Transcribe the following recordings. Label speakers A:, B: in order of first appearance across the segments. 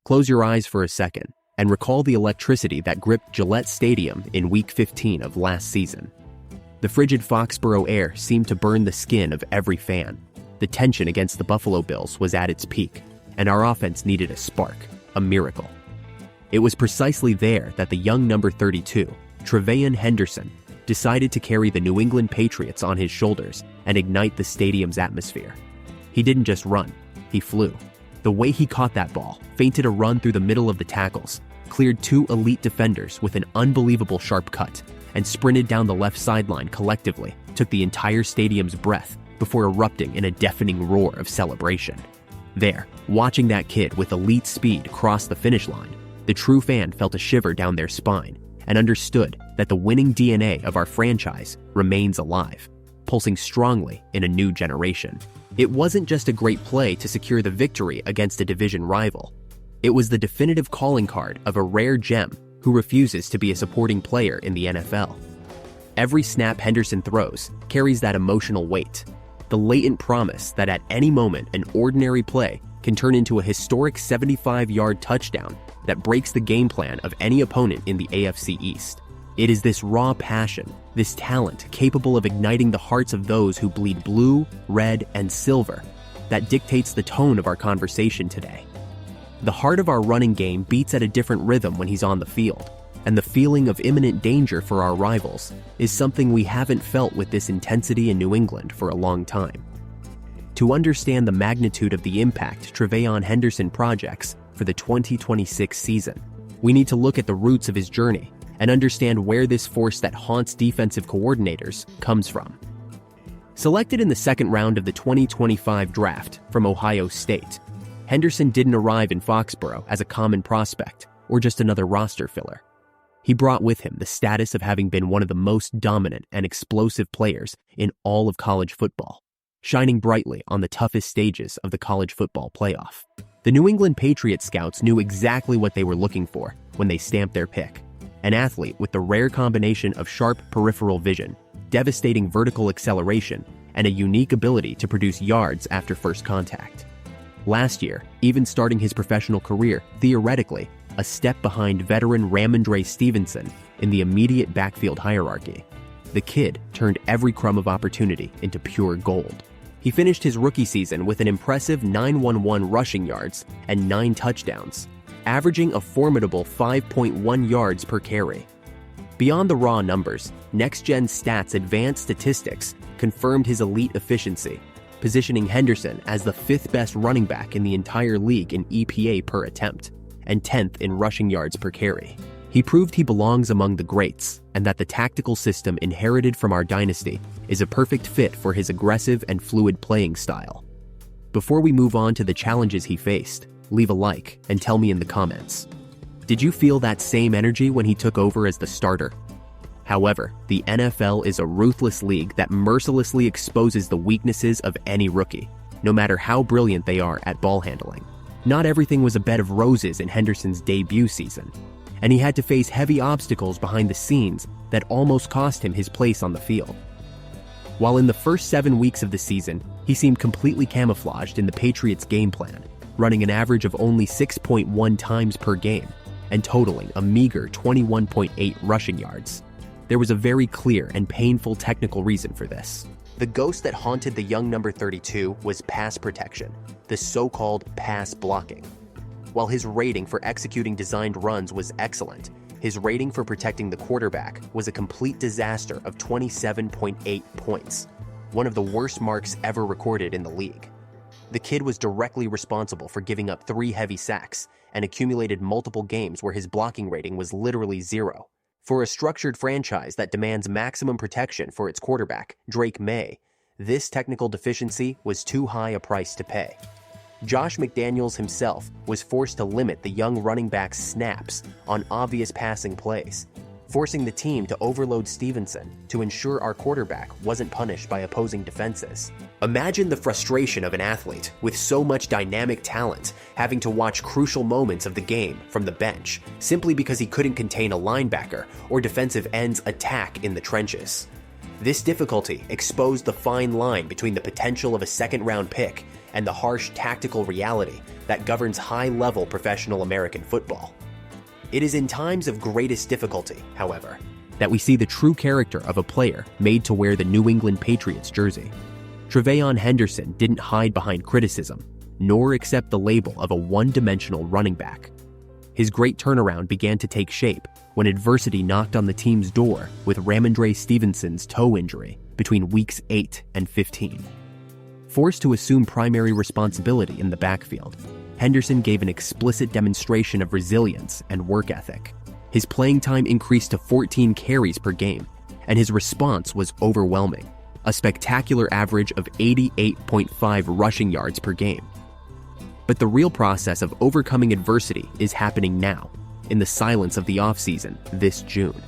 A: Close your eyes for a second and recall the electricity that gripped Gillette Stadium in Week 15 of last season. The frigid Foxborough air seemed to burn the skin of every fan. The tension against the Buffalo Bills was at its peak, and our offense needed a spark, a miracle. It was precisely there that the young number 32, TreVeyon Henderson, decided to carry the New England Patriots on his shoulders and ignite the stadium's atmosphere. He didn't just run, he flew. The way he caught that ball, feinted a run through the middle of the tackles, cleared two elite defenders with an unbelievable sharp cut, and sprinted down the left sideline collectively, took the entire stadium's breath before erupting in a deafening roar of celebration. There, watching that kid with elite speed cross the finish line, the true fan felt a shiver down their spine and understood that the winning DNA of our franchise remains alive, pulsing strongly in a new generation. It wasn't just a great play to secure the victory against a division rival. It was the definitive calling card of a rare gem who refuses to be a supporting player in the NFL. Every snap Henderson throws carries that emotional weight, the latent promise that at any moment an ordinary play can turn into a historic 75-yard touchdown that breaks the game plan of any opponent in the AFC East. It is this raw passion, this talent capable of igniting the hearts of those who bleed blue, red, and silver that dictates the tone of our conversation today. The heart of our running game beats at a different rhythm when he's on the field, and the feeling of imminent danger for our rivals is something we haven't felt with this intensity in New England for a long time. To understand the magnitude of the impact TreVeyon Henderson projects for the 2026 season, we need to look at the roots of his journey and understand where this force that haunts defensive coordinators comes from. Selected in the second round of the 2025 draft from Ohio State, Henderson didn't arrive in Foxborough as a common prospect or just another roster filler. He brought with him the status of having been one of the most dominant and explosive players in all of college football, shining brightly on the toughest stages of the college football playoff. The New England Patriots scouts knew exactly what they were looking for when they stamped their pick: an athlete with the rare combination of sharp peripheral vision, devastating vertical acceleration, and a unique ability to produce yards after first contact. Last year, even starting his professional career, theoretically, a step behind veteran Rhamondre Stevenson in the immediate backfield hierarchy, the kid turned every crumb of opportunity into pure gold. He finished his rookie season with an impressive 911 rushing yards and 9 touchdowns, averaging a formidable 5.1 yards per carry. Beyond the raw numbers, Next-Gen Stats advanced statistics confirmed his elite efficiency, positioning Henderson as the 5th best running back in the entire league in EPA per attempt, and 10th in rushing yards per carry. He proved he belongs among the greats, and that the tactical system inherited from our dynasty is a perfect fit for his aggressive and fluid playing style. Before we move on to the challenges he faced, leave a like and tell me in the comments. Did you feel that same energy when he took over as the starter? However, the NFL is a ruthless league that mercilessly exposes the weaknesses of any rookie, no matter how brilliant they are at ball handling. Not everything was a bed of roses in Henderson's debut season, and he had to face heavy obstacles behind the scenes that almost cost him his place on the field. While in the first 7 weeks of the season, he seemed completely camouflaged in the Patriots' game plan, running an average of only 6.1 times per game and totaling a meager 21.8 rushing yards. There was a very clear and painful technical reason for this. The ghost that haunted the young number 32 was pass protection, the so-called pass blocking. While his rating for executing designed runs was excellent, his rating for protecting the quarterback was a complete disaster of 27.8 points, one of the worst marks ever recorded in the league. The kid was directly responsible for giving up 3 heavy sacks and accumulated multiple games where his blocking rating was literally 0. For a structured franchise that demands maximum protection for its quarterback, Drake Maye, this technical deficiency was too high a price to pay. Josh McDaniels himself was forced to limit the young running back's snaps on obvious passing plays, forcing the team to overload Stevenson to ensure our quarterback wasn't punished by opposing defenses. Imagine the frustration of an athlete with so much dynamic talent having to watch crucial moments of the game from the bench simply because he couldn't contain a linebacker or defensive end's attack in the trenches. This difficulty exposed the fine line between the potential of a second-round pick and the harsh tactical reality that governs high-level professional American football. It is in times of greatest difficulty, however, that we see the true character of a player made to wear the New England Patriots jersey. TreVeyon Henderson didn't hide behind criticism, nor accept the label of a one-dimensional running back. His great turnaround began to take shape when adversity knocked on the team's door with Rhamondre Stevenson's toe injury between weeks 8 and 15. Forced to assume primary responsibility in the backfield, Henderson gave an explicit demonstration of resilience and work ethic. His playing time increased to 14 carries per game, and his response was overwhelming, a spectacular average of 88.5 rushing yards per game. But the real process of overcoming adversity is happening now, in the silence of the offseason this June.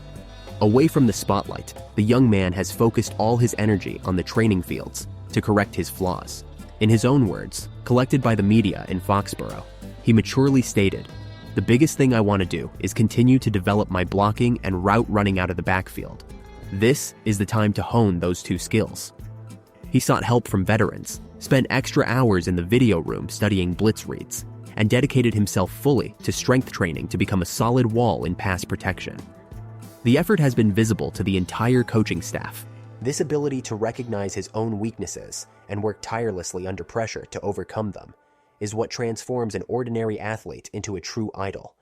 A: Away from the spotlight, the young man has focused all his energy on the training fields to correct his flaws. In his own words, collected by the media in Foxborough, he maturely stated, "The biggest thing I want to do is continue to develop my blocking and route running out of the backfield. This is the time to hone those two skills." He sought help from veterans, spent extra hours in the video room studying blitz reads, and dedicated himself fully to strength training to become a solid wall in pass protection. The effort has been visible to the entire coaching staff. This ability to recognize his own weaknesses and work tirelessly under pressure to overcome them is what transforms an ordinary athlete into a true idol,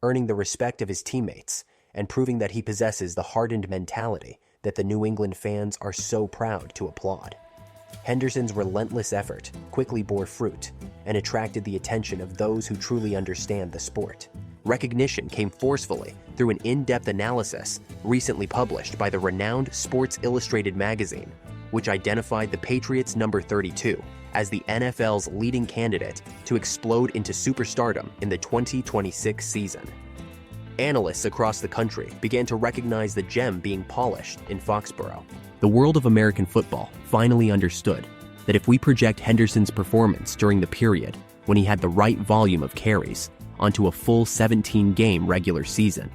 A: earning the respect of his teammates and proving that he possesses the hardened mentality that the New England fans are so proud to applaud. Henderson's relentless effort quickly bore fruit and attracted the attention of those who truly understand the sport. Recognition came forcefully through an in-depth analysis recently published by the renowned Sports Illustrated magazine, which identified the Patriots' number 32 as the NFL's leading candidate to explode into superstardom in the 2026 season. Analysts across the country began to recognize the gem being polished in Foxborough. The world of American football finally understood that if we project Henderson's performance during the period when he had the right volume of carries onto a full 17-game regular season,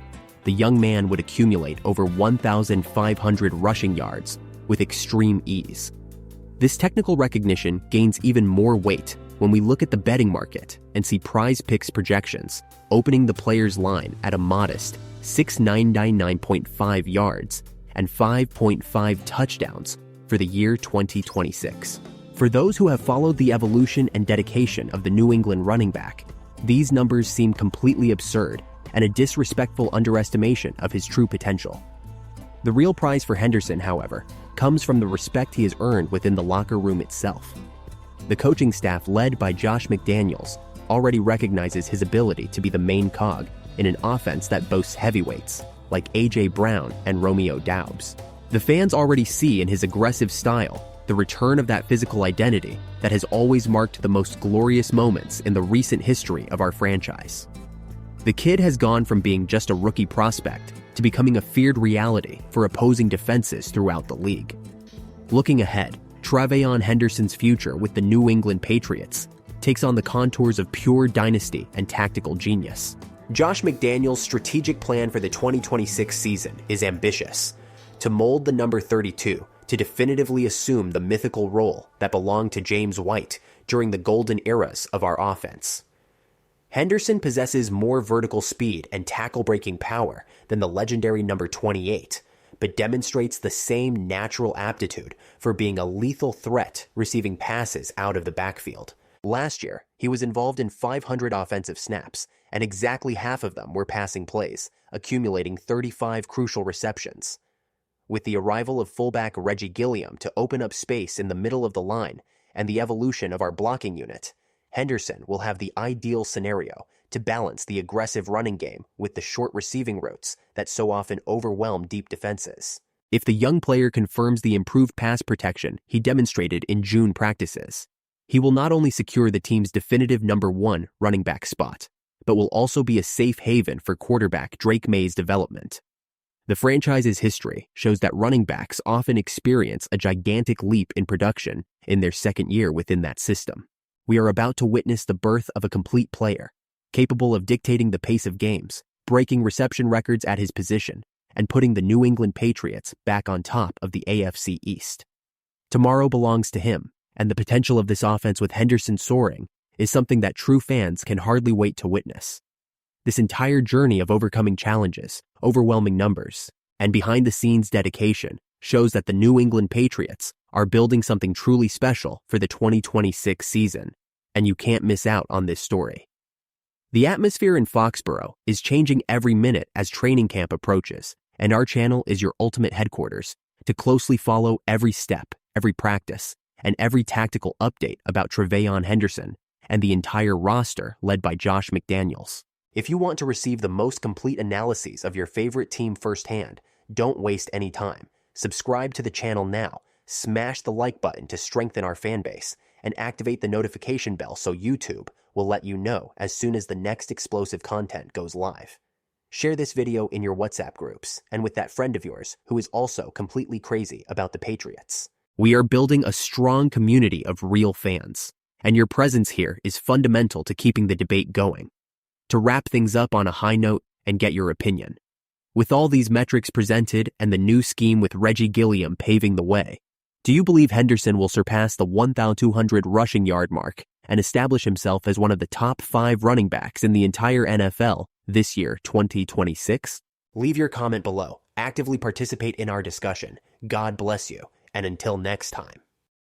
A: the young man would accumulate over 1,500 rushing yards with extreme ease. This technical recognition gains even more weight when we look at the betting market and see Prize Picks projections opening the player's line at a modest 6,999.5 yards and 5.5 touchdowns for the year 2026. For those who have followed the evolution and dedication of the New England running back, these numbers seem completely absurd and a disrespectful underestimation of his true potential. The real prize for Henderson, however, comes from the respect he has earned within the locker room itself. The coaching staff, led by Josh McDaniels, already recognizes his ability to be the main cog in an offense that boasts heavyweights like A.J. Brown and Romeo Doubs. The fans already see in his aggressive style the return of that physical identity that has always marked the most glorious moments in the recent history of our franchise. The kid has gone from being just a rookie prospect to becoming a feared reality for opposing defenses throughout the league. Looking ahead, TreVeyon Henderson's future with the New England Patriots takes on the contours of pure dynasty and tactical genius. Josh McDaniels' strategic plan for the 2026 season is ambitious: to mold the number 32 to definitively assume the mythical role that belonged to James White during the golden eras of our offense. Henderson possesses more vertical speed and tackle-breaking power than the legendary number 28, but demonstrates the same natural aptitude for being a lethal threat receiving passes out of the backfield. Last year, he was involved in 500 offensive snaps, and exactly half of them were passing plays, accumulating 35 crucial receptions. With the arrival of fullback Reggie Gilliam to open up space in the middle of the line and the evolution of our blocking unit, Henderson will have the ideal scenario to balance the aggressive running game with the short receiving routes that so often overwhelm deep defenses. If the young player confirms the improved pass protection he demonstrated in June practices, he will not only secure the team's definitive number 1 running back spot, but will also be a safe haven for quarterback Drake Maye's development. The franchise's history shows that running backs often experience a gigantic leap in production in their second year within that system. We are about to witness the birth of a complete player, capable of dictating the pace of games, breaking reception records at his position, and putting the New England Patriots back on top of the AFC East. Tomorrow belongs to him, and the potential of this offense with Henderson soaring is something that true fans can hardly wait to witness. This entire journey of overcoming challenges, overwhelming numbers, and behind-the-scenes dedication shows that the New England Patriots are building something truly special for the 2026 season, and you can't miss out on this story. The atmosphere in Foxborough is changing every minute as training camp approaches, and our channel is your ultimate headquarters to closely follow every step, every practice, and every tactical update about TreVeyon Henderson and the entire roster led by Josh McDaniels. If you want to receive the most complete analyses of your favorite team firsthand, don't waste any time. Subscribe to the channel now, smash the like button to strengthen our fan base, and activate the notification bell so YouTube will let you know as soon as the next explosive content goes live. Share this video in your WhatsApp groups and with that friend of yours who is also completely crazy about the Patriots. We are building a strong community of real fans, and your presence here is fundamental to keeping the debate going. To wrap things up on a high note and get your opinion, with all these metrics presented and the new scheme with Reggie Gilliam paving the way, do you believe Henderson will surpass the 1,200 rushing yard mark and establish himself as one of the top 5 running backs in the entire NFL this year, 2026? Leave your comment below. Actively participate in our discussion. God bless you, and until next time.